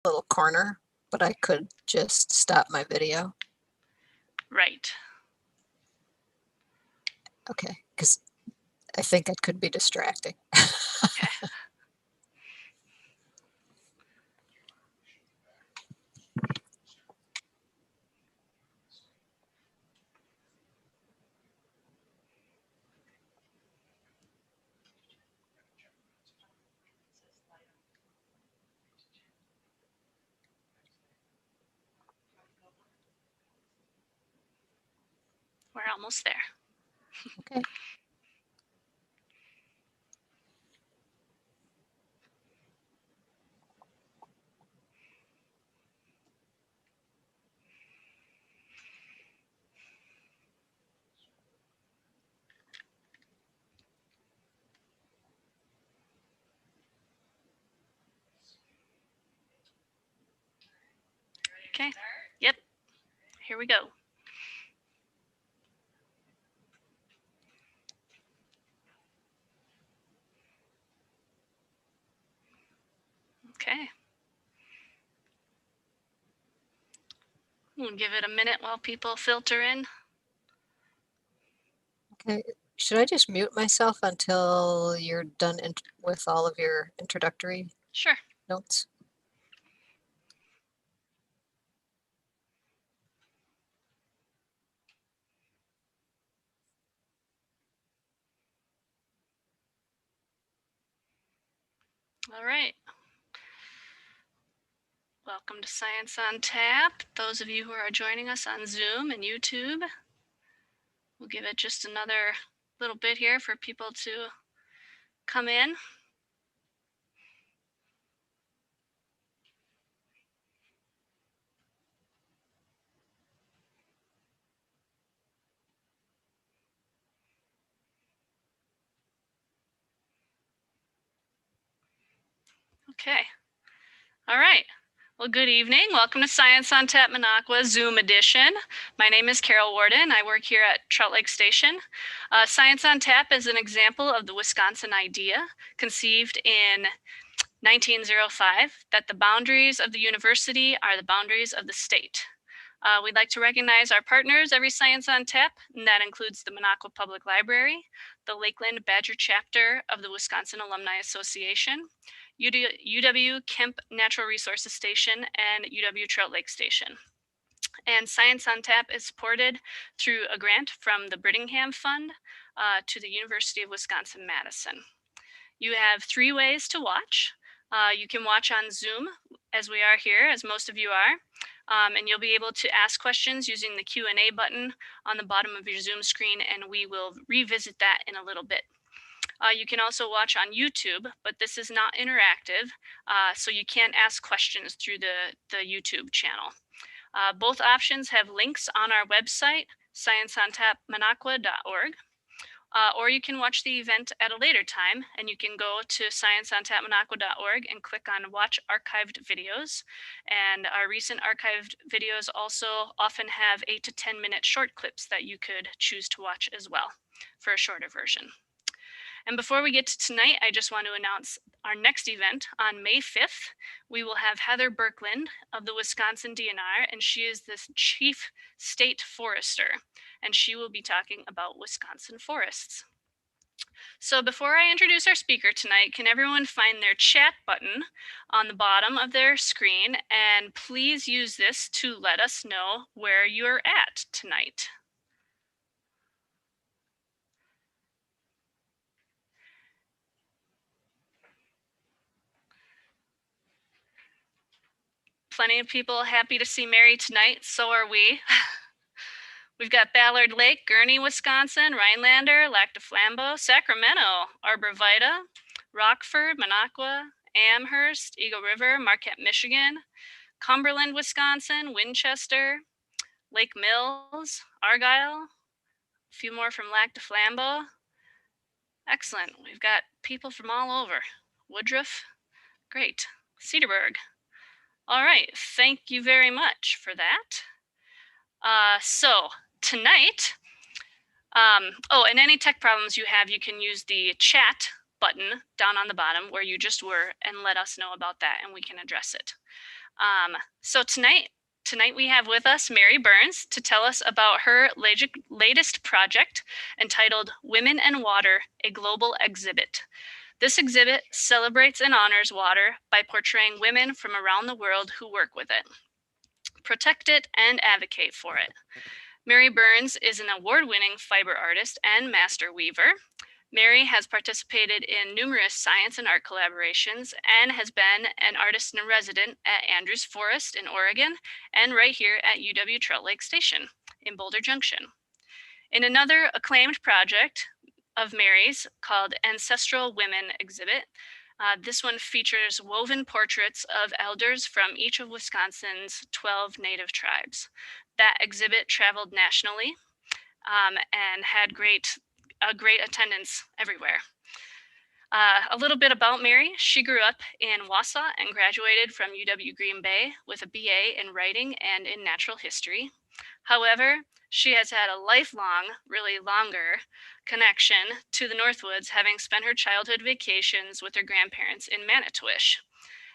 little corner, but I could just stop my video. Right. Okay, because I think it could be distracting. Okay. We're almost there. Okay. Okay. Yep. Here we go. Okay. We'll give it a minute while people filter in. Okay. Should I just mute myself until you're done with all of your introductory Sure. notes? All right. Welcome to Science on Tap. Those of you who are joining us on Zoom and YouTube, we'll give it just another little bit here for people to come in. Okay. All right. Well, good evening. Welcome to Science on Tap Minocqua Zoom edition. My name is Carol Warden. I work here at Trout Lake Station. Science on Tap is an example of the Wisconsin idea conceived in 1905 that the boundaries of the university are the boundaries of the state. We'd like to recognize our partners every Science on Tap, and that includes the Minocqua Public Library, the Lakeland Badger Chapter of the Wisconsin Alumni Association, UW Kemp Natural Resources Station, and UW Trout Lake Station. And Science on Tap is supported through a grant from the Brittingham Fund to the University of Wisconsin-Madison. You have 3 ways to watch. You can watch on Zoom, as we are here, as most of you are, and you'll be able to ask questions using the Q&A button on the bottom of your Zoom screen, and we will revisit that in a little bit. You can also watch on YouTube, but this is not interactive, so you can't ask questions through the YouTube channel. Both options have links on our website, scienceontapminocqua.org. Or you can watch the event at a later time, and you can go to scienceontapminocqua.org and click on Watch Archived Videos. And our recent archived videos also often have 8 to 10 minute short clips that you could choose to watch as well for a shorter version. And before we get to tonight, I just want to announce our next event on May 5th. We will have Heather Birkland of the Wisconsin DNR, and she is the Chief State Forester, and she will be talking about Wisconsin forests. So before I introduce our speaker tonight, can everyone find their chat button on the bottom of their screen, and please use this to let us know where you're at tonight. Plenty of people happy to see Mary tonight, so are we. We've got Ballard Lake, Gurney, Wisconsin, Rhinelander, Lac du Flambeau, Sacramento, Arbor Vitae, Rockford, Minocqua, Amherst, Eagle River, Marquette, Michigan, Cumberland, Wisconsin, Winchester, Lake Mills, Argyle, a few more from Lac du Flambeau. Excellent. We've got people from all over. Woodruff, great. Cedarburg. All right, thank you very much for that. So tonight, and any tech problems you have, you can use the chat button down on the bottom where you just were and let us know about that, and we can address it. So tonight we have with us Mary Burns to tell us about her latest project entitled Women and Water, a Global Exhibit. This exhibit celebrates and honors water by portraying women from around the world who work with it, protect it, and advocate for it. Mary Burns is an award-winning fiber artist and master weaver. Mary has participated in numerous science and art collaborations and has been an artist in resident at Andrews Forest in Oregon and right here at UW Trout Lake Station in Boulder Junction. In another acclaimed project of Mary's called Ancestral Women exhibit, this one features woven portraits of elders from each of Wisconsin's 12 native tribes. That exhibit traveled nationally and had great attendance everywhere. A little bit about Mary. She grew up in Wausau and graduated from UW Green Bay with a BA in writing and in natural history. However, she has had a lifelong, really longer, connection to the Northwoods, having spent her childhood vacations with her grandparents in Manitowish.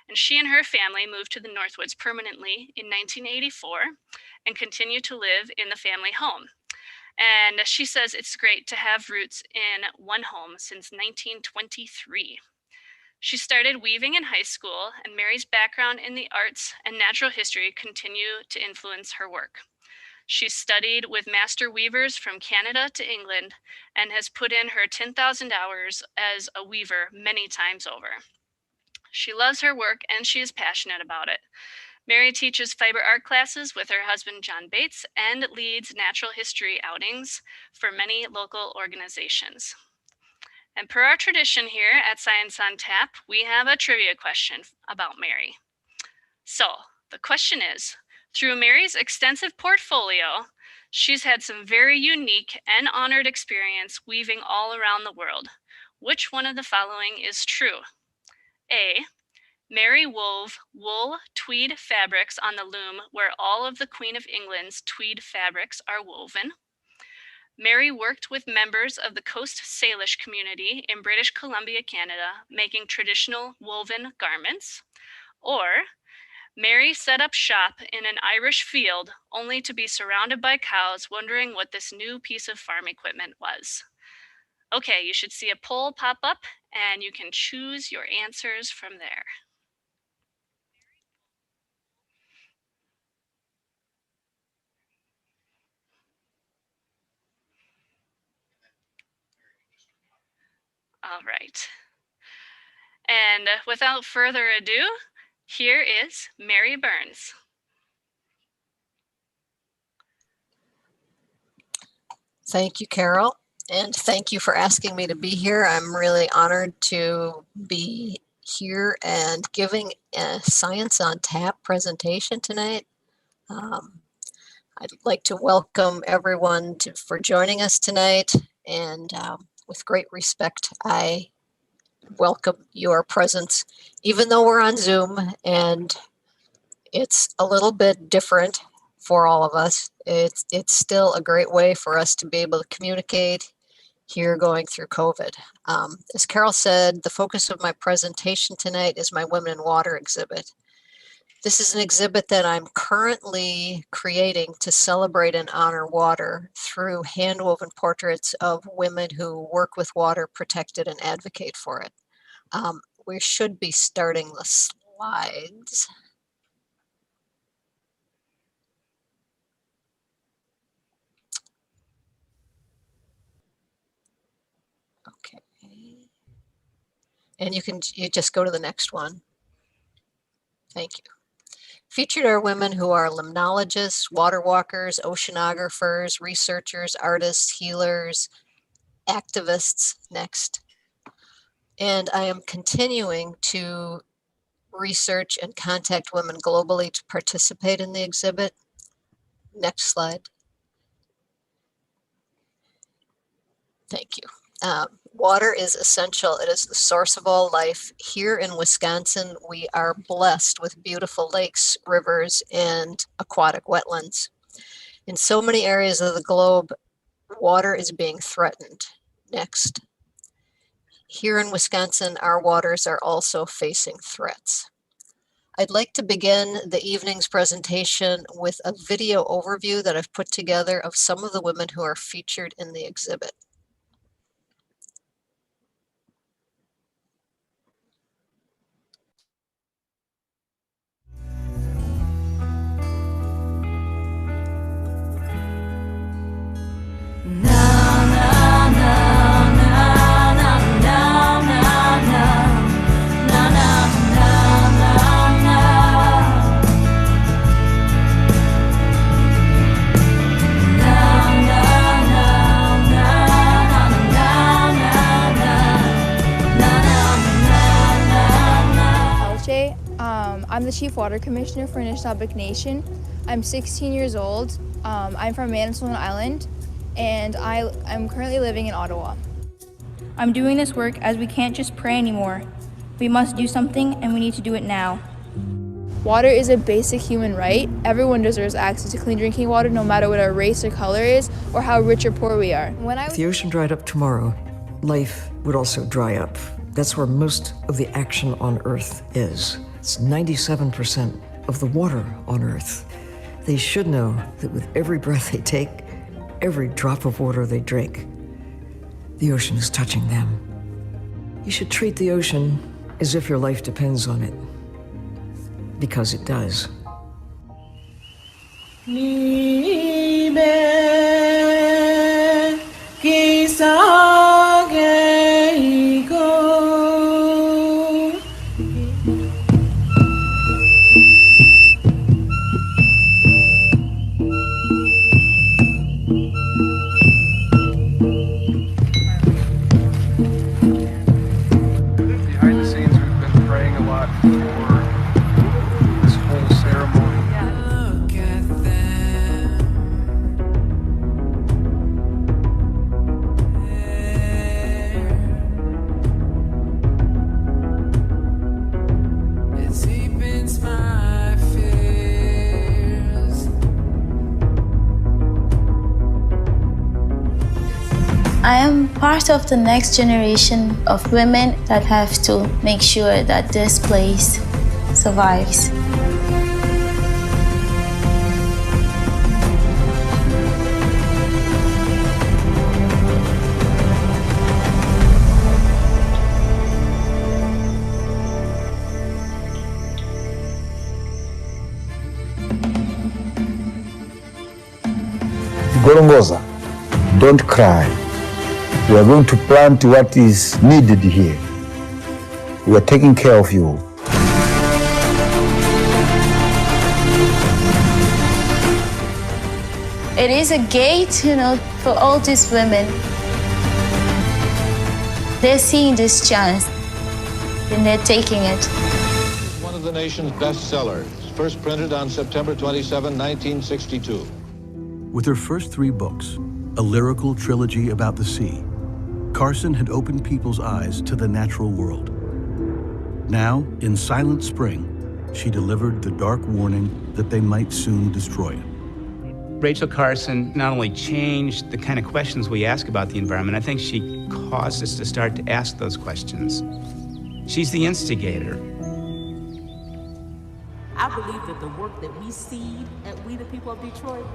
And she and her family moved to the Northwoods permanently in 1984 and continue to live in the family home. And she says it's great to have roots in one home since 1923. She started weaving in high school, and Mary's background in the arts and natural history continue to influence her work. She studied with master weavers from Canada to England and has put in her 10,000 hours as a weaver many times over. She loves her work and she is passionate about it. Mary teaches fiber art classes with her husband, John Bates, and leads natural history outings for many local organizations. And per our tradition here at Science on Tap, we have a trivia question about Mary. So the question is, through Mary's extensive portfolio, she's had some very unique and honored experience weaving all around the world. Which one of the following is true? A, Mary wove wool tweed fabrics on the loom where all of the Queen of England's tweed fabrics are woven. Mary worked with members of the Coast Salish community in British Columbia, Canada, making traditional woven garments. Or Mary set up shop in an Irish field only to be surrounded by cows, wondering what this new piece of farm equipment was. Okay, you should see a poll pop up and you can choose your answers from there. All right. And without further ado, here is Mary Burns. Thank you, Carol, and thank you for asking me to be here. I'm really honored to be here and giving a Science on Tap presentation tonight. I'd like to welcome everyone for joining us tonight, and with great respect, I welcome your presence, even though we're on Zoom and it's a little bit different for all of us. It's still a great way for us to be able to communicate here going through COVID. As Carol said, the focus of my presentation tonight is my Women in Water exhibit. This is an exhibit that I'm currently creating to celebrate and honor water through hand-woven portraits of women who work with water, protect it, and advocate for it. We should be starting the slides. Okay. And you just go to the next one. Thank you. Featured are women who are limnologists, water walkers, oceanographers, researchers, artists, healers, activists. Next. And I am continuing to research and contact women globally to participate in the exhibit. Next slide. Thank you. Water is essential. It is the source of all life. Here in Wisconsin, we are blessed with beautiful lakes, rivers, and aquatic wetlands. In so many areas of the globe, water is being threatened. Next. Here in Wisconsin, our waters are also facing threats. I'd like to begin the evening's presentation with a video overview that I've put together of some of the women who are featured in the exhibit. Pelchy. I'm the Chief Water Commissioner for Anishinaabeg Nation. I'm 16 years old. I'm from Menden Island, and I'm currently living in Ottawa. I'm doing this work as we can't just pray anymore. We must do something, and we need to do it now. Water is a basic human right. Everyone deserves access to clean drinking water, no matter what our race or color is, or how rich or poor we are. If the ocean dried up tomorrow, life would also dry up. That's where most of the action on Earth is. It's 97% of the water on Earth. They should know that with every breath they take, every drop of water they drink, the ocean is touching them. You should treat the ocean as if your life depends on it, because it does. Behind the scenes, we've been praying a lot for this whole ceremony. Look at them. It deepens my fears. I am part of the next generation of women that have to make sure that this place survives. Gorongosa, don't cry. We are going to plant what is needed here. We are taking care of you. It is a gate, for all these women. They're seeing this chance and they're taking it. One of the nation's bestsellers, first printed on September 27, 1962. With her first 3 books, a lyrical trilogy about the sea, Carson had opened people's eyes to the natural world. Now, in Silent Spring, she delivered the dark warning that they might soon destroy it. Rachel Carson not only changed the kind of questions we ask about the environment, I think she caused us to start to ask those questions. She's the instigator. I believe that the work that we see at We the People of Detroit,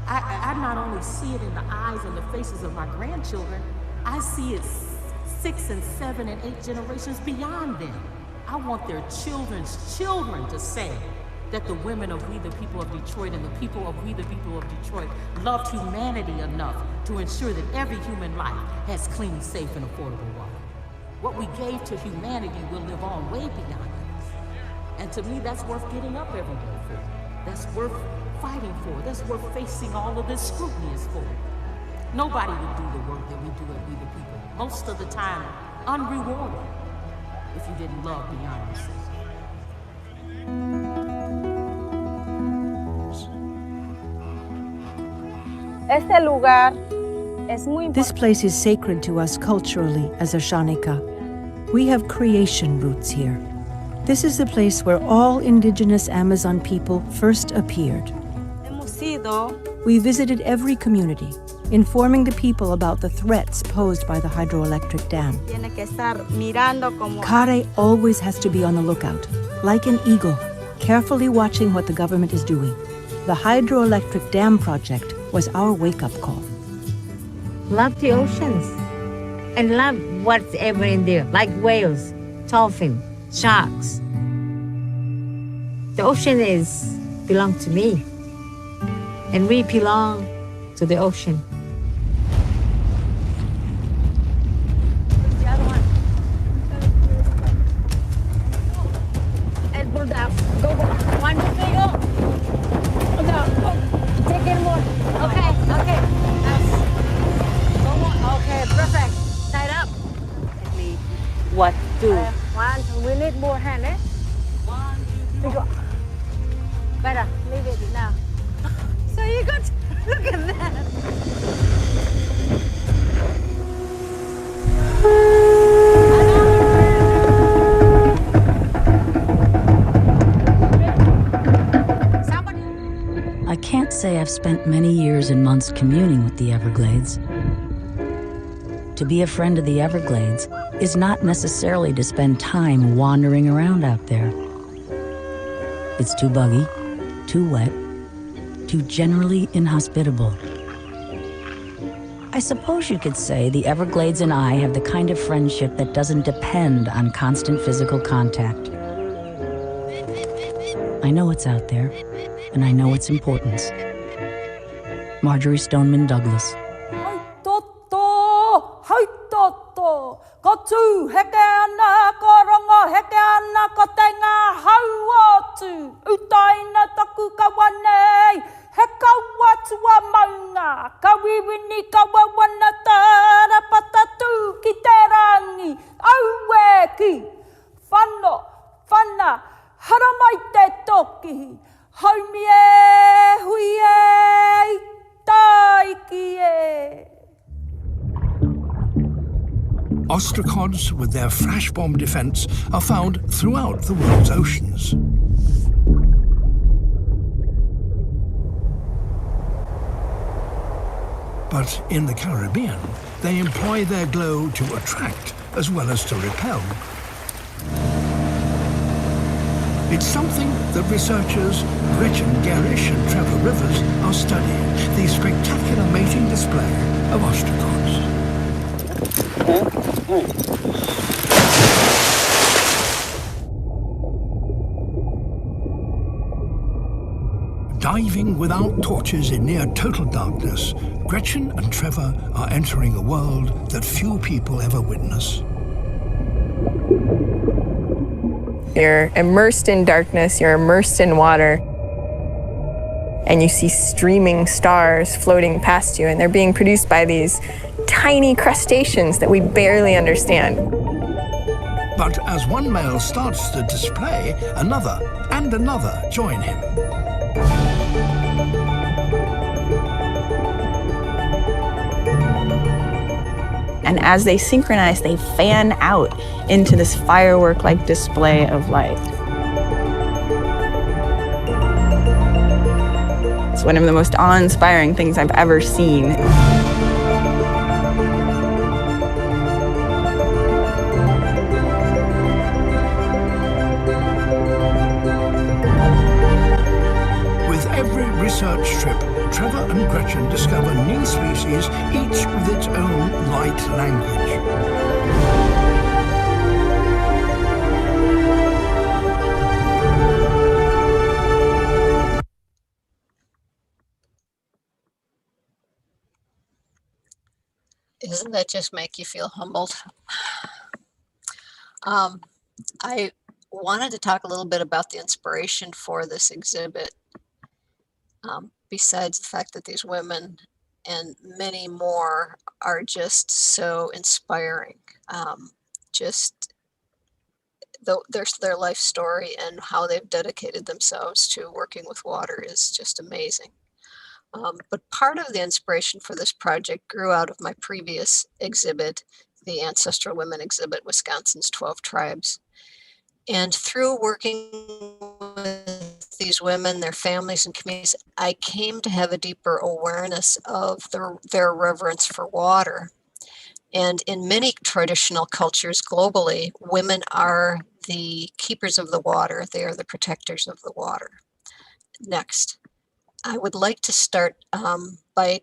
I not only see it in the eyes and the faces of my grandchildren, I see it 6 and 7 and 8 generations beyond them. I want their children's children to say that the women of We the People of Detroit and the people of We the People of Detroit loved humanity enough to ensure that every human life has clean, safe, and affordable water. What we gave to humanity will live on way beyond us. And to me, that's worth getting up every day for. That's worth fighting for. That's worth facing all of this scrutiny is for. Nobody would do the work that we do at We the People, most of the time unrewarded, if you didn't love beyond yourself. This place is sacred to us culturally as Ashanika. We have creation roots here. This is the place where all indigenous Amazon people first appeared. We visited every community, informing the people about the threats posed by the hydroelectric dam. Kare always has to be on the lookout, like an eagle, carefully watching what the government is doing. The hydroelectric dam project was our wake-up call. Love the oceans and love what's ever in there, like whales, dolphin, sharks. The ocean belongs to me, and we belong to the ocean. The other one. And pull down. Go. 1, 2, 3, go. Pull down. Go. Take it more. Okay. Go more. Okay, perfect. Tied up. What do? We need more hand, eh? 1, 2, 3, go. Better. Leave it now. So you got, look at that. I can't say I've spent many years and months communing with the Everglades. To be a friend of the Everglades is not necessarily to spend time wandering around out there. It's too buggy, too wet, too generally inhospitable. I suppose you could say the Everglades and I have the kind of friendship that doesn't depend on constant physical contact. I know it's out there, and I know its importance. Marjorie Stoneman Douglas. Kotu hekeana korongo hekeana kotenga hauatu utaina taku kawane hekawatu wa maunga kawiwini kawawana tara patatu kiterangi auweki fana haramaite toki haumie huie taikie. Ostracods, with their flash bomb defense, are found throughout the world's oceans. But in the Caribbean, they employ their glow to attract as well as to repel. It's something that researchers Gretchen Gerish and Trevor Rivers are studying, the spectacular mating display of ostracods. Diving without torches in near total darkness, Gretchen and Trevor are entering a world that few people ever witness. You're immersed in darkness, you're immersed in water, and you see streaming stars floating past you, and they're being produced by these tiny crustaceans that we barely understand. But as one male starts to display, another and another join him. And as they synchronize, they fan out into this firework-like display of light. It's one of the most awe-inspiring things I've ever seen. With every research trip, Trevor and Gretchen discover new species, each with its own light language. Doesn't that just make you feel humbled? I wanted to talk a little bit about the inspiration for this exhibit. Besides the fact that these women and many more are just so inspiring. Their life story and how they've dedicated themselves to working with water is just amazing. But part of the inspiration for this project grew out of my previous exhibit, the Ancestral Women exhibit, Wisconsin's 12 Tribes. And through working with these women, their families and communities, I came to have a deeper awareness of their reverence for water. And in many traditional cultures globally, women are the keepers of the water. They are the protectors of the water. Next, I would like to start by,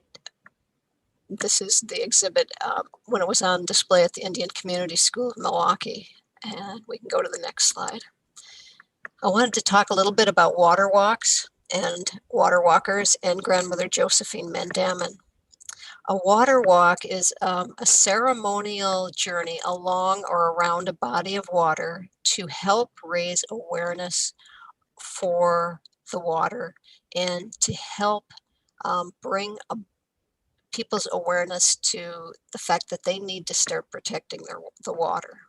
this is the exhibit when it was on display at the Indian Community School of Milwaukee. And we can go to the next slide. I wanted to talk a little bit about water walks and water walkers and grandmother Josephine Menden. A water walk is a ceremonial journey along or around a body of water to help raise awareness for the water and to help bring people's awareness to the fact that they need to start protecting the water.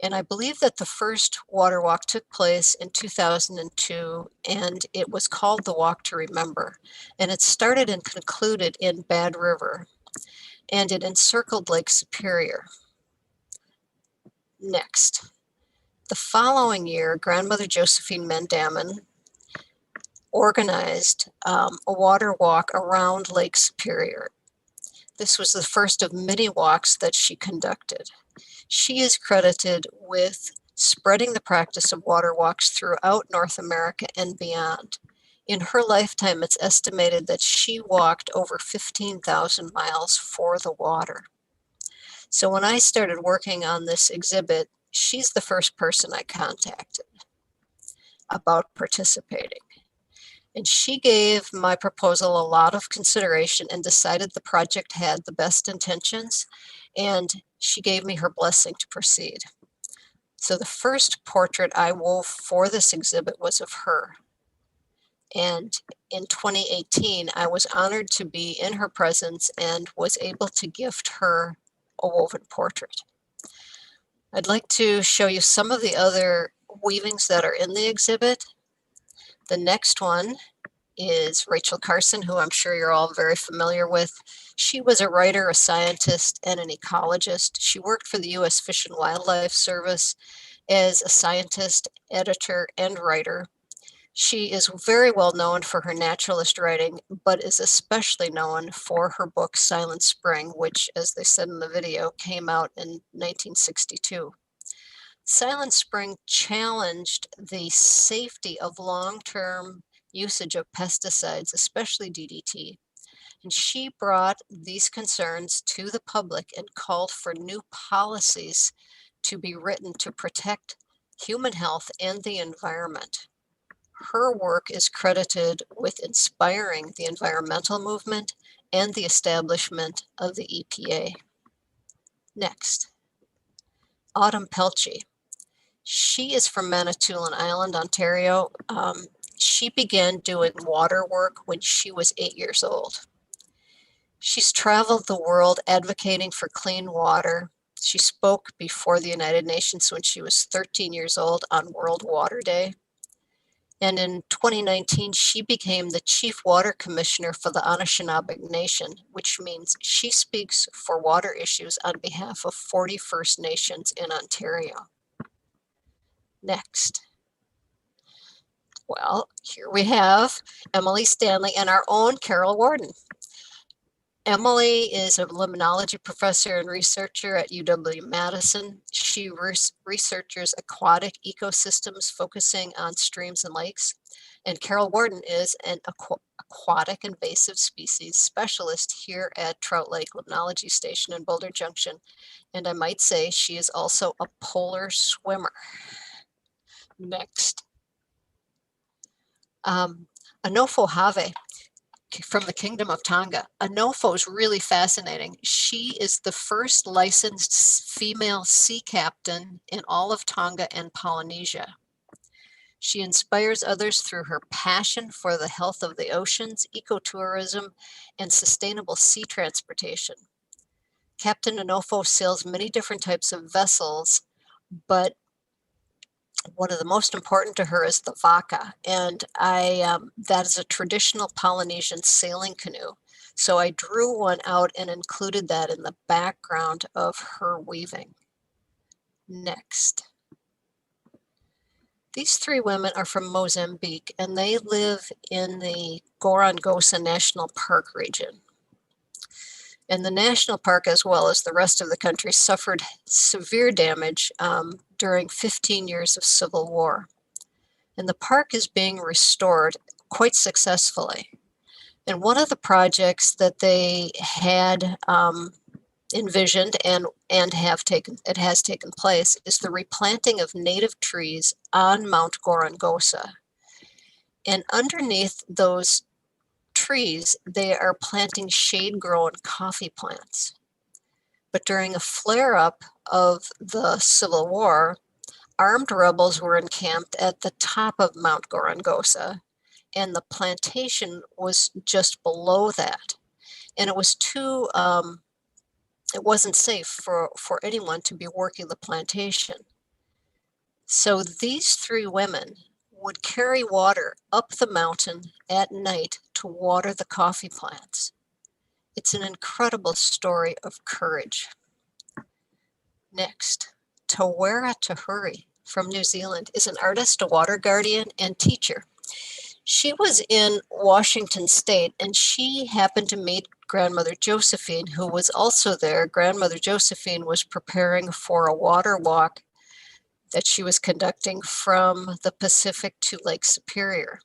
And I believe that the first water walk took place in 2002, and it was called the Walk to Remember. And it started and concluded in Bad River, and it encircled Lake Superior. Next, the following year, grandmother Josephine Menden organized a water walk around Lake Superior. This was the first of many walks that she conducted. She is credited with spreading the practice of water walks throughout North America and beyond. In her lifetime, it's estimated that she walked over 15,000 miles for the water. So when I started working on this exhibit, she's the first person I contacted about participating. And she gave my proposal a lot of consideration and decided the project had the best intentions, and she gave me her blessing to proceed. So the first portrait I wove for this exhibit was of her. And in 2018, I was honored to be in her presence and was able to gift her a woven portrait. I'd like to show you some of the other weavings that are in the exhibit. The next one is Rachel Carson, who I'm sure you're all very familiar with. She was a writer, a scientist, and an ecologist. She worked for the U.S. Fish and Wildlife Service as a scientist, editor, and writer. She is very well known for her naturalist writing, but is especially known for her book, Silent Spring, which, as they said in the video, came out in 1962. Silent Spring challenged the safety of long-term usage of pesticides, especially DDT. And she brought these concerns to the public and called for new policies to be written to protect human health and the environment. Her work is credited with inspiring the environmental movement and the establishment of the EPA. Next, Autumn Pelchy. She is from Manitoulin Island, Ontario. She began doing water work when she was 8 years old. She's traveled the world advocating for clean water. She spoke before the United Nations when she was 13 years old on World Water Day. And in 2019, she became the Chief Water Commissioner for the Anishinaabe Nation, which means she speaks for water issues on behalf of 40 First Nations in Ontario. Next. Well, here we have Emily Stanley and our own Carol Warden. Emily is a limnology professor and researcher at UW-Madison. She researches aquatic ecosystems focusing on streams and lakes. And Carol Warden is an aquatic invasive species specialist here at Trout Lake Limnology Station in Boulder Junction. And I might say she is also a polar swimmer. Next. Anofo Have from the Kingdom of Tonga. Anofo is really fascinating. She is the first licensed female sea captain in all of Tonga and Polynesia. She inspires others through her passion for the health of the oceans, ecotourism, and sustainable sea transportation. Captain Anofo sails many different types of vessels, but one of the most important to her is the vaka, and that is a traditional Polynesian sailing canoe. So I drew one out and included that in the background of her weaving. Next. These three women are from Mozambique, and they live in the Gorongosa National Park region. And the national park, as well as the rest of the country, suffered severe damage during 15 years of civil war. And the park is being restored quite successfully. And one of the projects that they had envisioned and has taken place is the replanting of native trees on Mount Gorongosa. And underneath those trees, they are planting shade-grown coffee plants. But during a flare-up of the Civil War, armed rebels were encamped at the top of Mount Gorongosa, and the plantation was just below that. And it was it wasn't safe for anyone to be working the plantation. So these three women would carry water up the mountain at night to water the coffee plants. It's an incredible story of courage. Next, Tawera Tahuri from New Zealand is an artist, a water guardian, and teacher. She was in Washington State, and she happened to meet grandmother Josephine, who was also there. Grandmother Josephine was preparing for a water walk that she was conducting from the Pacific to Lake Superior.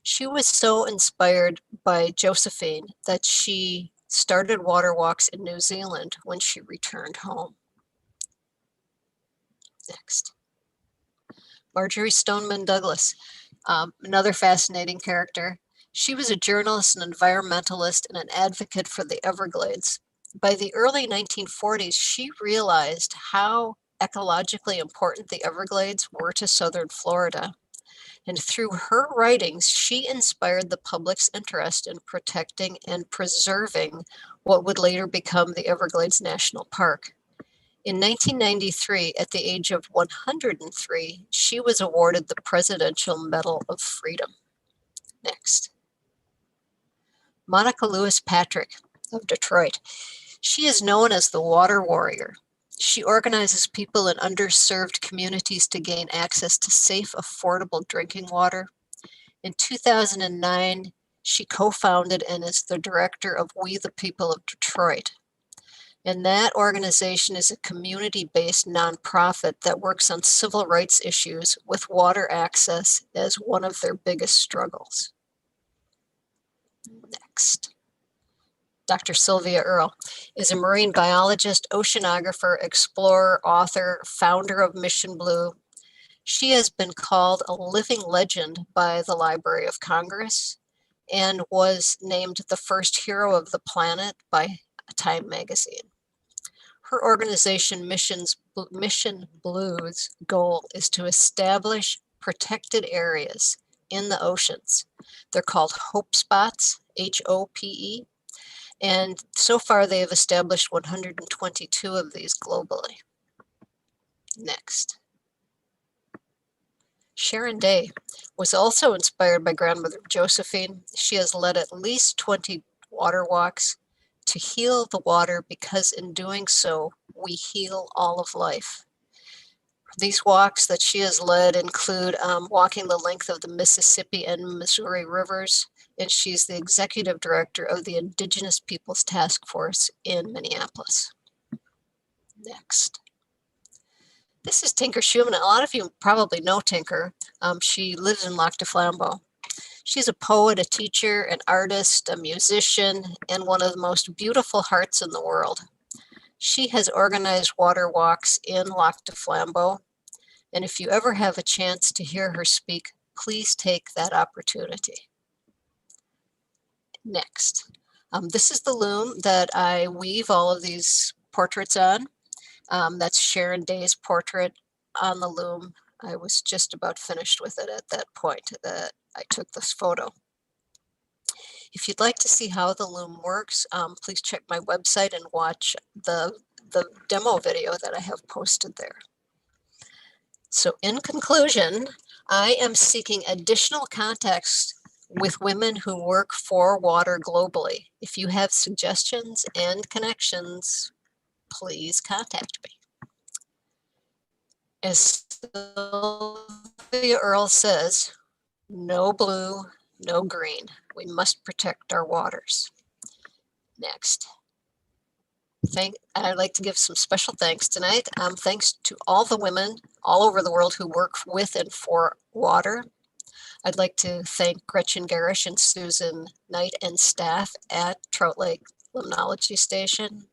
She was so inspired by Josephine that she started water walks in New Zealand when she returned home. Next. Marjorie Stoneman Douglas, another fascinating character. She was a journalist, an environmentalist, and an advocate for the Everglades. By the early 1940s, she realized how ecologically important the Everglades were to southern Florida. And through her writings, she inspired the public's interest in protecting and preserving what would later become the Everglades National Park. In 1993, at the age of 103, she was awarded the Presidential Medal of Freedom. Next. Monica Lewis Patrick of Detroit. She is known as the Water Warrior. She organizes people in underserved communities to gain access to safe, affordable drinking water. In 2009, she co-founded and is the director of We the People of Detroit. And that organization is a community-based nonprofit that works on civil rights issues with water access as one of their biggest struggles. Next. Dr. Sylvia Earle is a marine biologist, oceanographer, explorer, author, founder of Mission Blue. She has been called a living legend by the Library of Congress and was named the first hero of the planet by Time magazine. Her organization Mission Blue's goal is to establish protected areas in the oceans. They're called Hope Spots, HOPE, and so far they have established 122 of these globally. Next. Sharon Day was also inspired by grandmother Josephine. She has led at least 20 water walks to heal the water, because in doing so, we heal all of life. These walks that she has led include walking the length of the Mississippi and Missouri rivers, and she's the executive director of the Indigenous Peoples Task Force in Minneapolis. Next. This is Tinker Schumann. A lot of you probably know Tinker. She lives in Lac du Flambeau. She's a poet, a teacher, an artist, a musician, and one of the most beautiful hearts in the world. She has organized water walks in Lac du Flambeau, and if you ever have a chance to hear her speak, please take that opportunity. Next. This is the loom that I weave all of these portraits on. That's Sharon Day's portrait on the loom. I was just about finished with it at that point that I took this photo. If you'd like to see how the loom works, please check my website and watch the demo video that I have posted there. So in conclusion, I am seeking additional contacts with women who work for water globally. If you have suggestions and connections, please contact me. As Sylvia Earle says, no blue, no green. We must protect our waters. Next. I'd like to give some special thanks tonight. Thanks to all the women all over the world who work with and for water. I'd like to thank Gretchen Garish and Susan Knight and staff at Trout Lake Limnology Station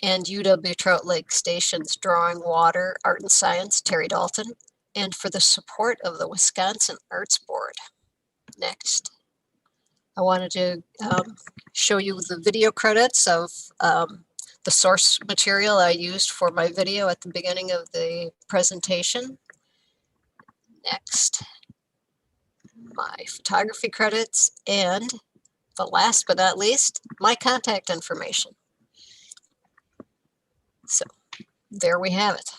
and UW Trout Lake Station's Drawing Water Art and Science, Terry Dalton, and for the support of the Wisconsin Arts Board. Next. I wanted to show you the video credits of the source material I used for my video at the beginning of the presentation. Next, my photography credits, and the last but not least, my contact information. So there we have it.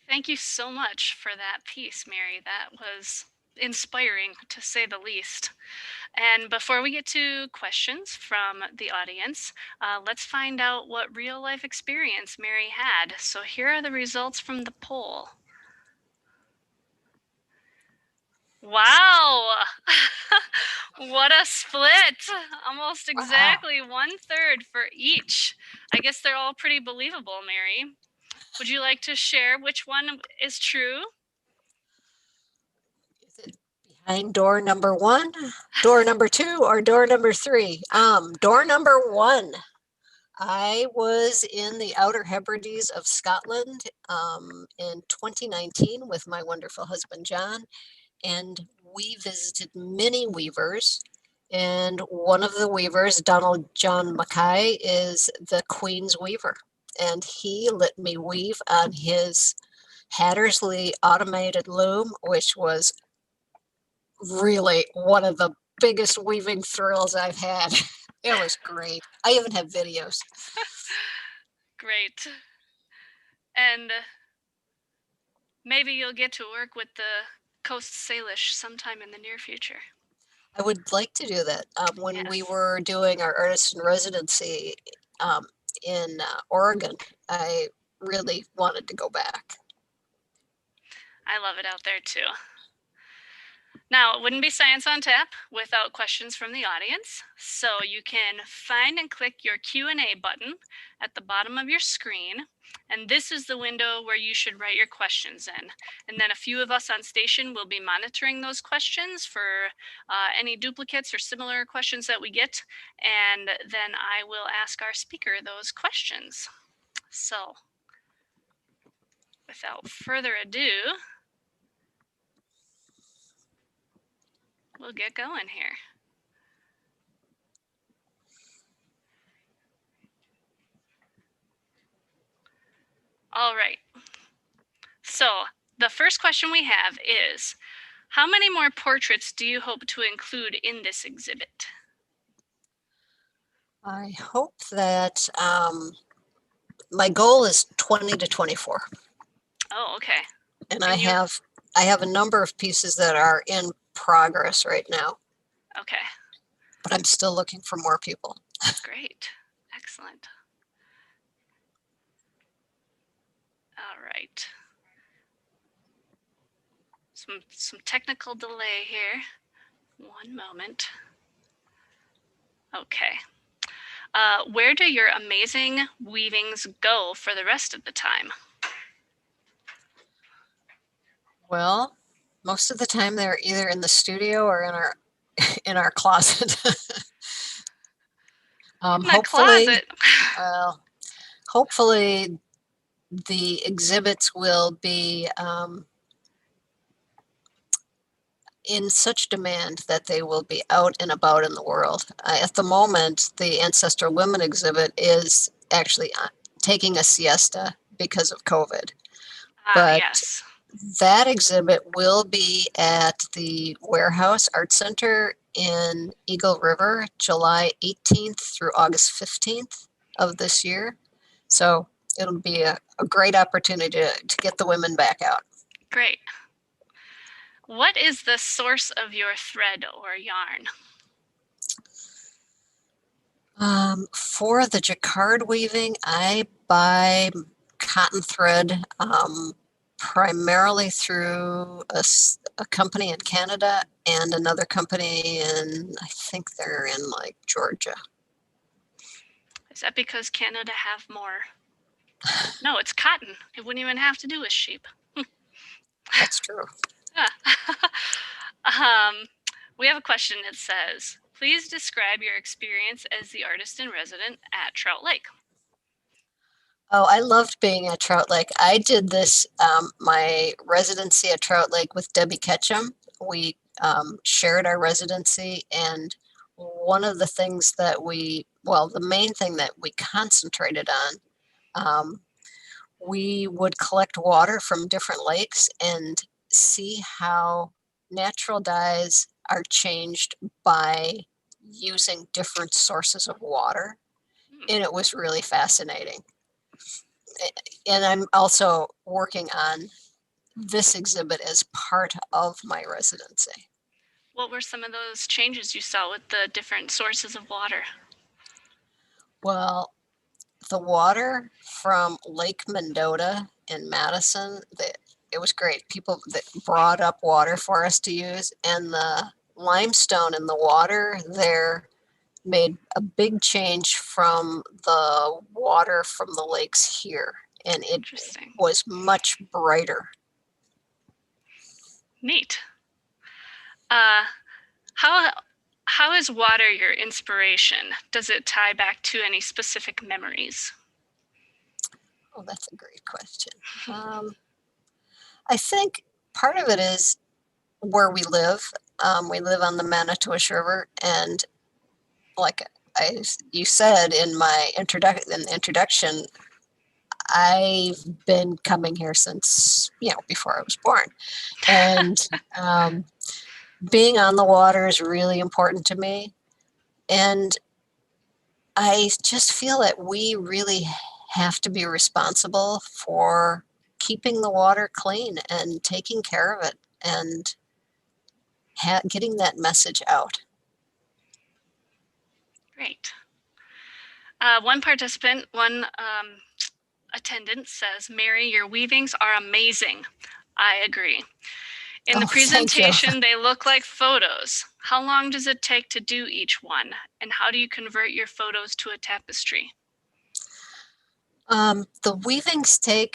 Thank you so much for that piece, Mary. That was inspiring, to say the least. And before we get to questions from the audience, let's find out what real life experience Mary had. So here are the results from the poll. Wow, what a split. Almost exactly 1/3 for each. I guess they're all pretty believable, Mary. Would you like to share which one is true? Behind door number 1, door number 2, or door number 3? Door number 1. I was in the Outer Hebrides of Scotland in 2019 with my wonderful husband, John, and we visited many weavers. And one of the weavers, Donald John Mackay, is the Queen's weaver. And he let me weave on his Hattersley automated loom, which was really one of the biggest weaving thrills I've had. It was great. I even have videos. Great. And maybe you'll get to work with the Coast Salish sometime in the near future. I would like to do that. When we were doing our artist in residency in Oregon, I really wanted to go back. I love it out there too. Now, it wouldn't be Science on Tap without questions from the audience. So you can find and click your Q&A button at the bottom of your screen. And this is the window where you should write your questions in. And then a few of us on station will be monitoring those questions for any duplicates or similar questions that we get. And then I will ask our speaker those questions. So without further ado, we'll get going here. All right. So the first question we have is, how many more portraits do you hope to include in this exhibit? I hope that my goal is 20 to 24. Oh, okay. And I have a number of pieces that are in progress right now. Okay. But I'm still looking for more people. Great. Excellent. All right. Some technical delay here. One moment. Okay. Where do your amazing weavings go for the rest of the time? Well, most of the time they're either in the studio or in our closet. Hopefully, hopefully the exhibits will be in such demand that they will be out and about in the world. At the moment, the Ancestral Women exhibit is actually taking a siesta because of COVID. But yes. That exhibit will be at the Warehouse Art Center in Eagle River, July 18th through August 15th of this year. So it'll be a great opportunity to get the women back out. Great. What is the source of your thread or yarn? For the jacquard weaving, I buy cotton thread, primarily through a company in Canada and another company in, I think they're in like Georgia. Is that because Canada have more? No, it's cotton. It wouldn't even have to do with sheep. That's true. We have a question that says, please describe your experience as the artist in resident at Trout Lake. Oh, I loved being at Trout Lake. I did this, my residency at Trout Lake with Debbie Ketchum. We shared our residency, and one of the things that the main thing that we concentrated on, we would collect water from different lakes and see how natural dyes are changed by using different sources of water. And it was really fascinating. And I'm also working on this exhibit as part of my residency. What were some of those changes you saw with the different sources of water? Well, the water from Lake Mendota in Madison, it was great. People that brought up water for us to use, and the limestone in the water there made a big change from the water from the lakes here, and it was much brighter. Neat. How is water your inspiration? Does it tie back to any specific memories? Oh, that's a great question. I think part of it is where we live. We live on the Manitowish River, and like you said in my introduction, I've been coming here since, before I was born. And being on the water is really important to me. And I just feel that we really have to be responsible for keeping the water clean and taking care of it and getting that message out. Great. One attendant says, Mary, your weavings are amazing. I agree. In the presentation, they look like photos. How long does it take to do each one? And how do you convert your photos to a tapestry? The weavings the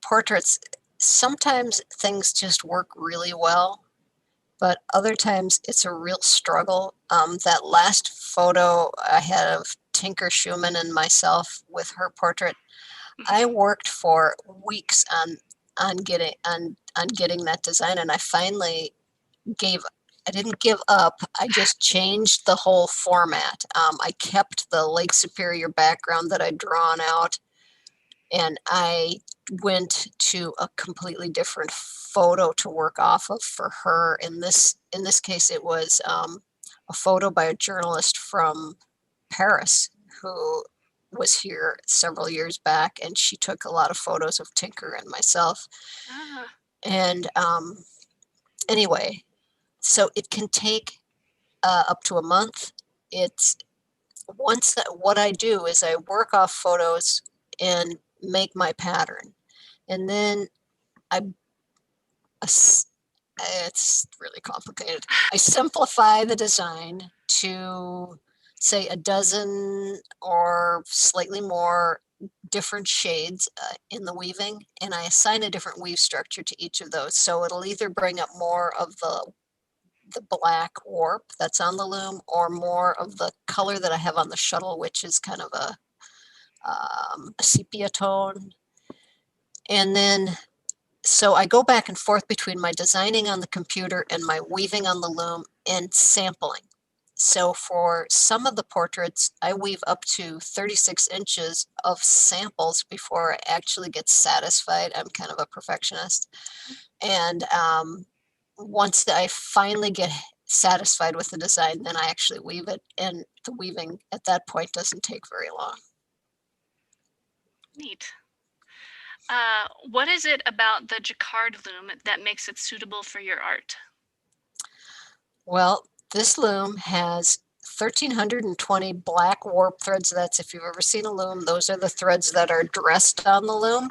portraits, sometimes things just work really well, but other times it's a real struggle. That last photo I had of Tinker Schumann and myself with her portrait, I worked for weeks on getting that design, and I finally I didn't give up. I just changed the whole format. I kept the Lake Superior background that I'd drawn out, and I went to a completely different photo to work off of for her. In this case, it was a photo by a journalist from Paris who was here several years back, and she took a lot of photos of Tinker and myself. And anyway, so it can take up to a month. What I do is I work off photos and make my pattern, and then it's really complicated. I simplify the design to say a dozen or slightly more different shades in the weaving, and I assign a different weave structure to each of those. So it'll either bring up more of the black warp that's on the loom, or more of the color that I have on the shuttle, which is kind of a sepia tone. And then, so I go back and forth between my designing on the computer and my weaving on the loom and sampling. So for some of the portraits, I weave up to 36 inches of samples before I actually get satisfied. I'm kind of a perfectionist. And once I finally get satisfied with the design, then I actually weave it. And the weaving at that point doesn't take very long. Neat. What is it about the jacquard loom that makes it suitable for your art? Well, this loom has 1,320 black warp threads. That's, if you've ever seen a loom, those are the threads that are dressed on the loom.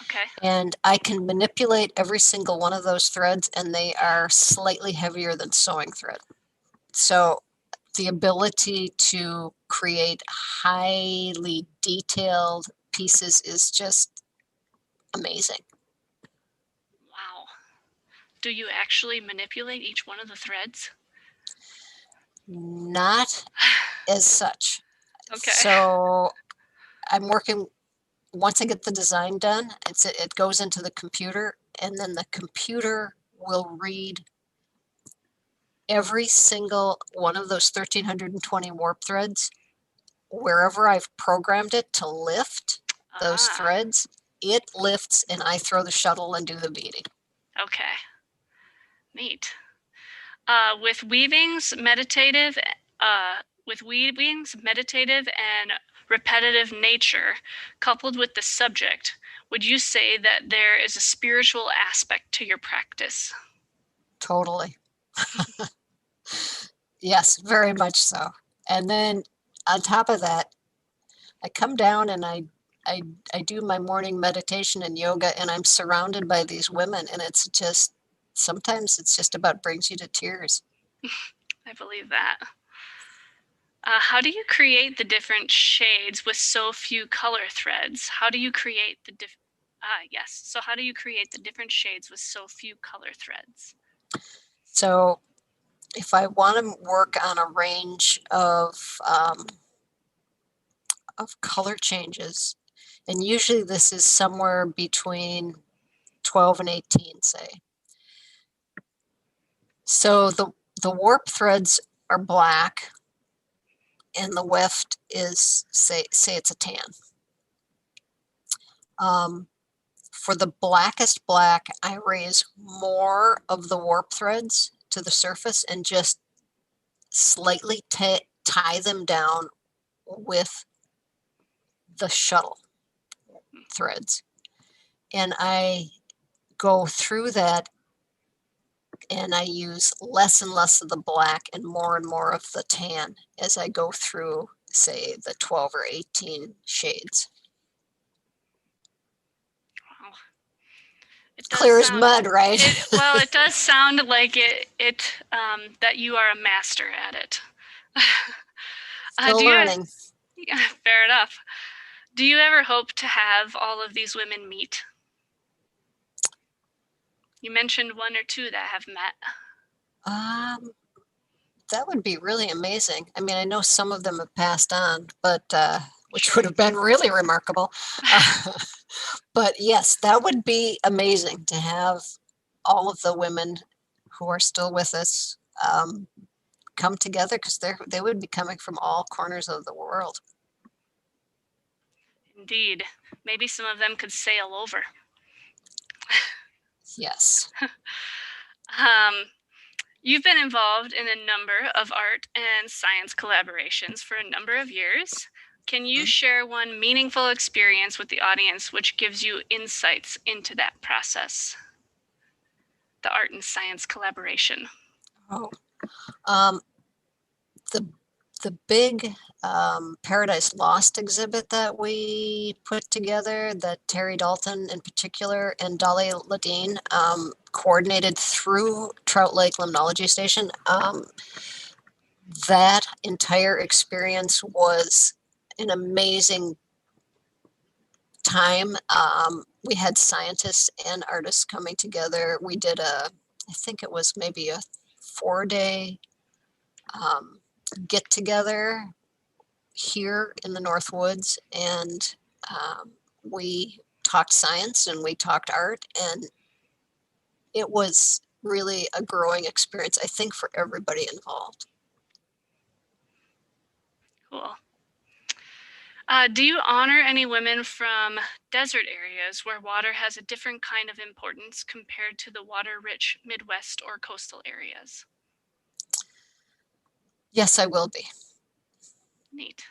Okay. And I can manipulate every single one of those threads, and they are slightly heavier than sewing thread. So the ability to create highly detailed pieces is just amazing. Wow. Do you actually manipulate each one of the threads? Not as such. Okay. So I'm working, once I get the design done, it goes into the computer, and then the computer will read every single one of those 1,320 warp threads. Wherever I've programmed it to lift those threads, it lifts, and I throw the shuttle and do the beading. Okay. Neat. With weavings, meditative and repetitive nature, coupled with the subject, would you say that there is a spiritual aspect to your practice? Totally. Yes, very much so. And then on top of that, I come down and I do my morning meditation and yoga, and I'm surrounded by these women, and it's just, sometimes it's just about brings you to tears. I believe that. How do you create the different shades with so few color threads? How do you create the So how do you create the different shades with so few color threads? So if I want to work on a range of color changes, and usually this is somewhere between 12 and 18, say. So the warp threads are black, and the weft is, say it's a tan. For the blackest black, I raise more of the warp threads to the surface and just slightly tie them down with the shuttle threads. And I go through that, and I use less and less of the black and more of the tan as I go through, say, the 12 or 18 shades. Wow. Clear as mud, right? Well, it does sound like that you are a master at it. Still learning. Yeah, fair enough. Do you ever hope to have all of these women meet? You mentioned one or two that have met. That would be really amazing. I mean, I know some of them have passed on, but which would have been really remarkable. But yes, that would be amazing to have all of the women who are still with us come together, because they would be coming from all corners of the world. Indeed. Maybe some of them could sail over. Yes. You've been involved in a number of art and science collaborations for a number of years. Can you share one meaningful experience with the audience which gives you insights into that process? The art and science collaboration. The big Paradise Lost exhibit that we put together, that Terry Dalton in particular and Dolly Ladine coordinated through Trout Lake Limnology Station, that entire experience was an amazing time. We had scientists and artists coming together. We did I think it was maybe a 4-day get together here in the Northwoods, and we talked science and we talked art, and it was really a growing experience, I think, for everybody involved. Cool. Do you honor any women from desert areas where water has a different kind of importance compared to the water-rich Midwest or coastal areas? Yes, I will be. Neat.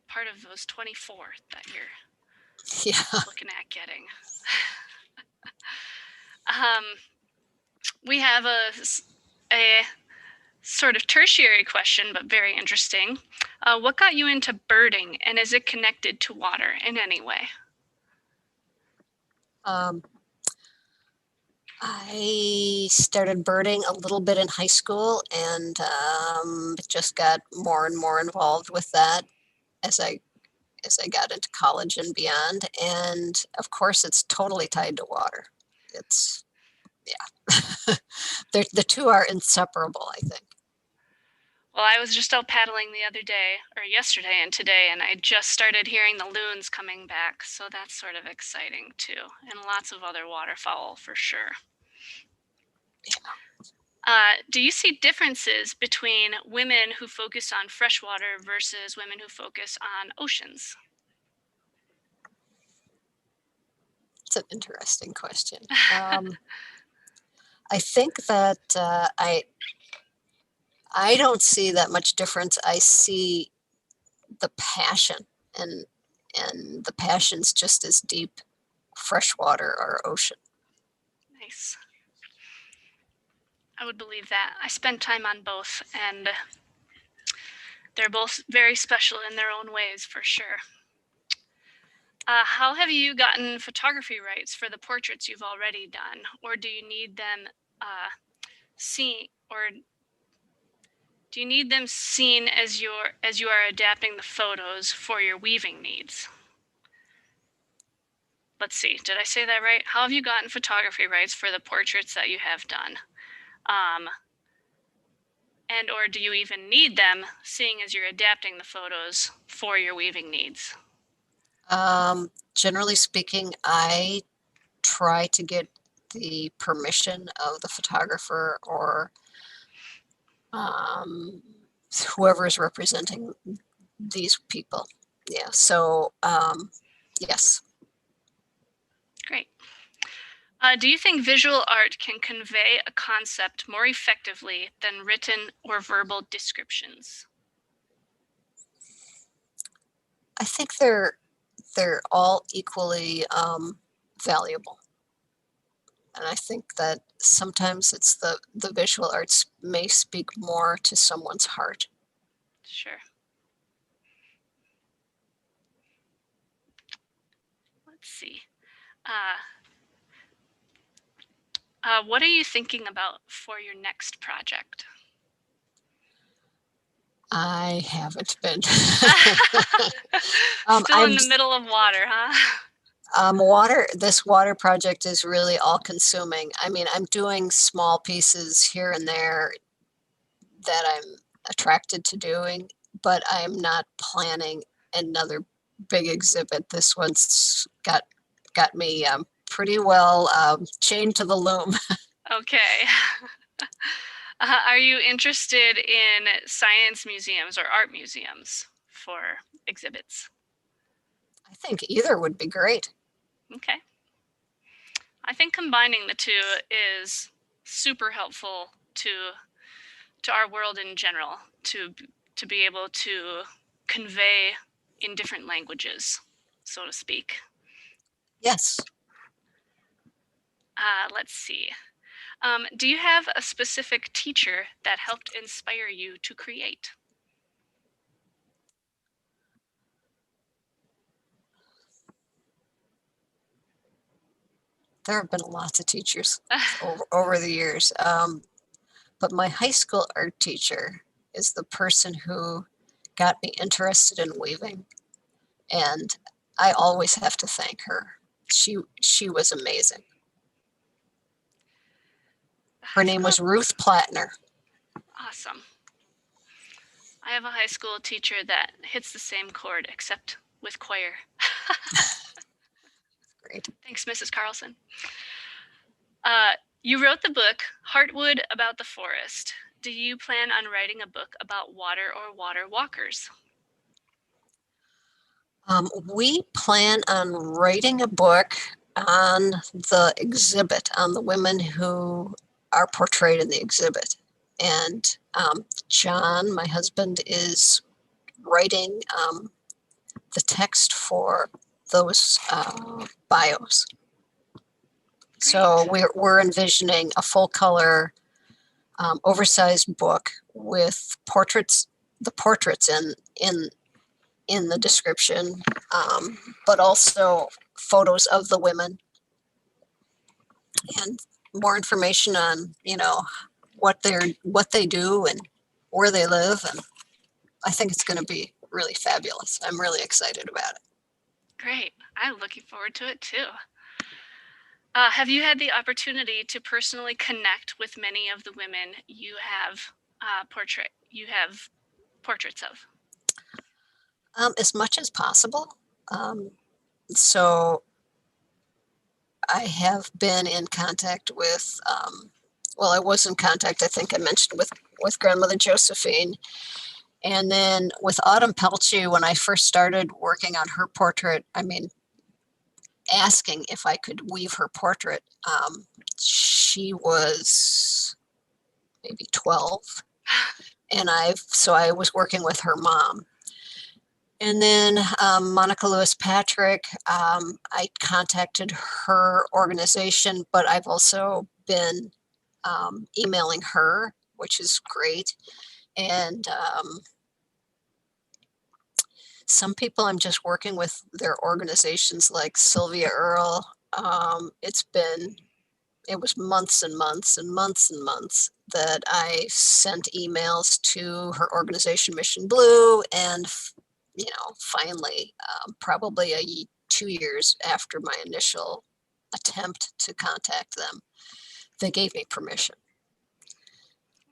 Part of those 24 that you're looking at getting. We have a sort of tertiary question, but very interesting. What got you into birding, and is it connected to water in any way? I started birding a little bit in high school and just got more and more involved with that as I got into college and beyond. And of course, it's totally tied to water. It's, yeah, the two are inseparable, I think. Well, I was just out paddling the other day, or yesterday and today, and I just started hearing the loons coming back, so that's sort of exciting too, and lots of other waterfowl for sure. Do you see differences between women who focus on freshwater versus women who focus on oceans? It's an interesting question. I think that I don't see that much difference. I see the passion, and the passion's just as deep, freshwater or ocean. Nice. I would believe that. I spend time on both, and they're both very special in their own ways, for sure. How have you gotten photography rights for the portraits you've already done, or do you need them seen, or do you need them seen as you are adapting the photos for your weaving needs? Let's see, did I say that right? How have you gotten photography rights for the portraits that you have done? And or do you even need them, seeing as you're adapting the photos for your weaving needs? Generally speaking, I try to get the permission of the photographer or whoever is representing these people. Yeah, so yes. Great. Do you think visual art can convey a concept more effectively than written or verbal descriptions? I think they're all equally valuable. And I think that sometimes it's the visual arts may speak more to someone's heart. Sure. Let's see. What are you thinking about for your next project? I haven't been. Still in the middle of water, huh? This water project is really all consuming. I mean, I'm doing small pieces here and there that I'm attracted to doing, but I'm not planning another big exhibit. This one's got me pretty well chained to the loom. Okay. Are you interested in science museums or art museums for exhibits? I think either would be great. Okay. I think combining the two is super helpful to our world in general, to be able to convey in different languages, so to speak. Yes. Let's see. Do you have a specific teacher that helped inspire you to create? There have been lots of teachers over the years. But my high school art teacher is the person who got me interested in weaving. And I always have to thank her. She was amazing. Her name was Ruth Plattner. Awesome. I have a high school teacher that hits the same chord, except with choir. Great. Thanks, Mrs. Carlson. You wrote the book, Heartwood About the Forest. Do you plan on writing a book about water or water walkers? We plan on writing a book on the exhibit, on the women who are portrayed in the exhibit. And John, my husband, is writing the text for those bios. So we're envisioning a full color oversized book with portraits, the portraits in the description, but also photos of the women and more information on, what they do and where they live. And I think it's going to be really fabulous. I'm really excited about it. Great. I'm looking forward to it too. Have you had the opportunity to personally connect with many of the women you have portraits of? As much as possible. So I have been in contact with, I was in contact, I think I mentioned, with grandmother Josephine. And then with Autumn Pelchy, when I first started working on her portrait, asking if I could weave her portrait, she was maybe 12. And I was working with her mom. And then Monica Lewis Patrick, I contacted her organization, but I've also been emailing her, which is great. And some people I'm just working with their organizations, like Sylvia Earle. It was months and months and months and months that I sent emails to her organization, Mission Blue, and finally, probably 2 years after my initial attempt to contact them, they gave me permission.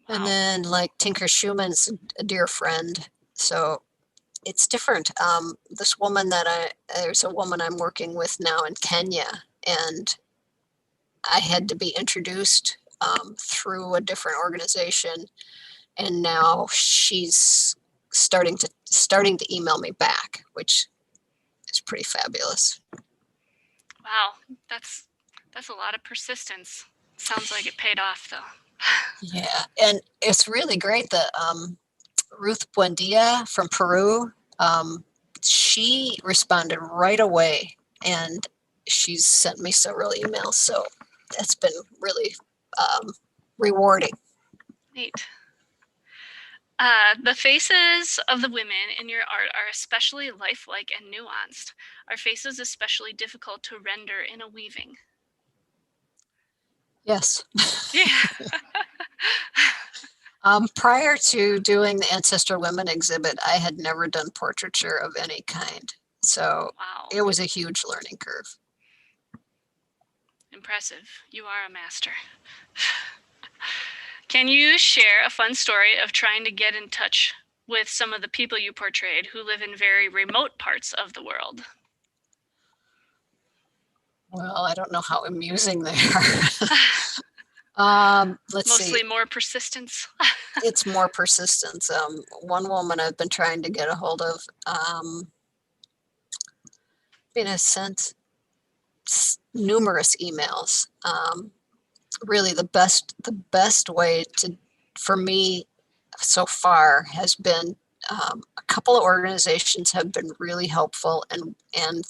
Wow. And then, like, Tinker Schumann's a dear friend, so it's different. There's a woman I'm working with now in Kenya, and I had to be introduced through a different organization, and now she's starting to email me back, which is pretty fabulous. Wow, that's a lot of persistence. Sounds like it paid off though. Yeah, and it's really great that Ruth Buendia from Peru, she responded right away, and she's sent me several emails, so that's been really rewarding. Neat. The faces of the women in your art are especially lifelike and nuanced. Are faces especially difficult to render in a weaving? Yes. Yeah. Prior to doing the Ancestral Women exhibit, I had never done portraiture of any kind. So wow. It was a huge learning curve. Impressive. You are a master. Can you share a fun story of trying to get in touch with some of the people you portrayed who live in very remote parts of the world? Well, I don't know how amusing they are. Let's see. Mostly more persistence. It's more persistence. One woman I've been trying to get a hold of, in a sense, numerous emails. Really, the best way for me so far has been a couple of organizations have been really helpful, and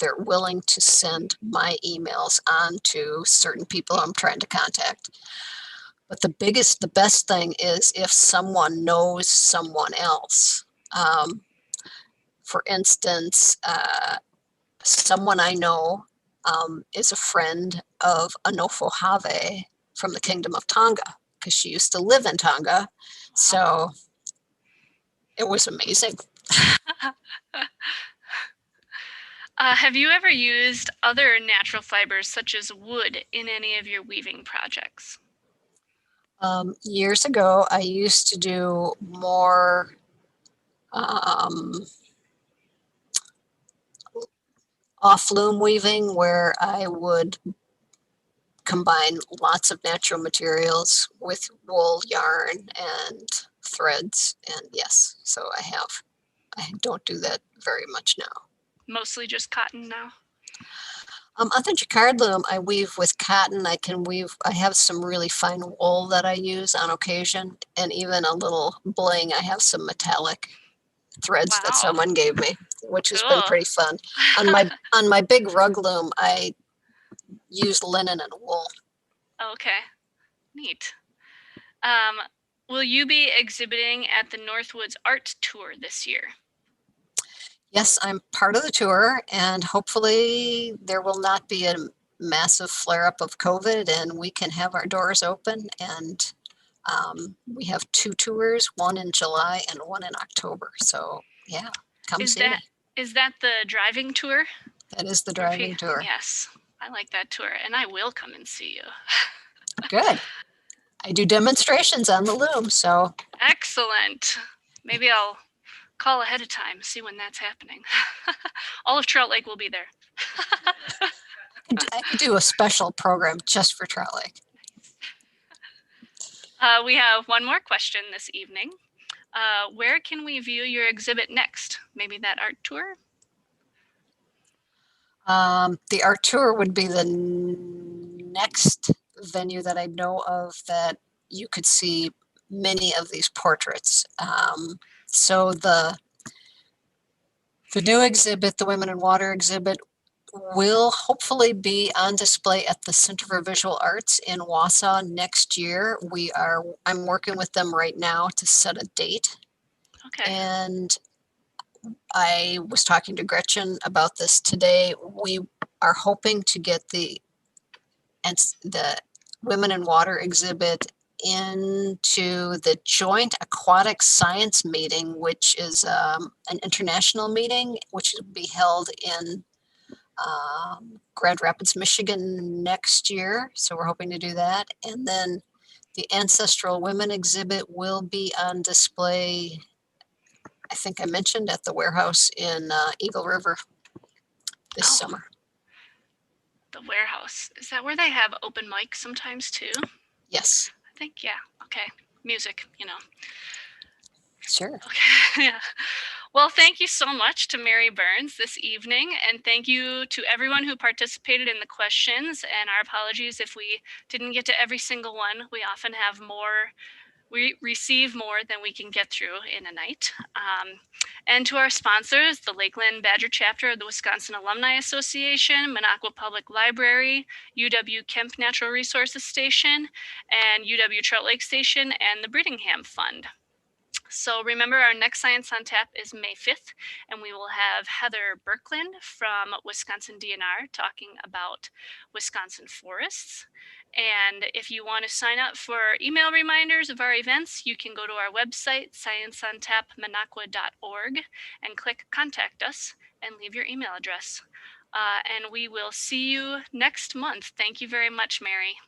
they're willing to send my emails on to certain people I'm trying to contact. But the best thing is if someone knows someone else. For instance, someone I know is a friend of Anofo Have from the Kingdom of Tonga, because she used to live in Tonga. So it was amazing. Have you ever used other natural fibers such as wood in any of your weaving projects? Years ago, I used to do more off-loom weaving, where I would combine lots of natural materials with wool, yarn, and threads. And yes, so I don't do that very much now. Mostly just cotton now? On the jacquard loom, I weave with cotton. I have some really fine wool that I use on occasion, and even a little bling. I have some metallic threads that someone gave me, which has been pretty fun. On my big rug loom, I use linen and wool. Okay, neat. Will you be exhibiting at the Northwoods Art Tour this year? Yes, I'm part of the tour, and hopefully there will not be a massive flare-up of COVID and we can have our doors open. And we have 2 tours, one in July and one in October. So yeah, come see me. Is that the driving tour? That is the driving tour. Yes, I like that tour, and I will come and see you. Good. I do demonstrations on the loom, so. Excellent. Maybe I'll call ahead of time, see when that's happening. All of Trout Lake will be there. I could do a special program just for Trout Lake. We have one more question this evening. Where can we view your exhibit next? Maybe that art tour? The art tour would be the next venue that I know of that you could see many of these portraits. So the new exhibit, the Women in Water exhibit, will hopefully be on display at the Center for Visual Arts in Wausau next year. I'm working with them right now to set a date. Okay. And I was talking to Gretchen about this today. We are hoping to get the Women in Water exhibit into the Joint Aquatic Science meeting, which is an international meeting, which will be held in Grand Rapids, Michigan next year. So we're hoping to do that. And then the Ancestral Women exhibit will be on display, I think I mentioned, at the warehouse in Eagle River this summer. The warehouse. Is that where they have open mic sometimes too? Yes. I think, yeah. Okay. Music, you know. Sure. Okay. Yeah. Well, thank you so much to Mary Burns this evening, and thank you to everyone who participated in the questions, and our apologies if we didn't get to every single one. We often have more, we receive more than we can get through in a night. And to our sponsors, the Lakeland Badger Chapter of the Wisconsin Alumni Association, Minocqua Public Library, UW Kemp Natural Resources Station, and UW Trout Lake Station, and the Brittingham Fund. So remember, our next Science on Tap is May 5th, and we will have Heather Birkland from Wisconsin DNR talking about Wisconsin forests. And if you want to sign up for email reminders of our events, you can go to our website, scienceontapminocqua.org, and click Contact Us and leave your email address. And we will see you next month. Thank you very much, Mary.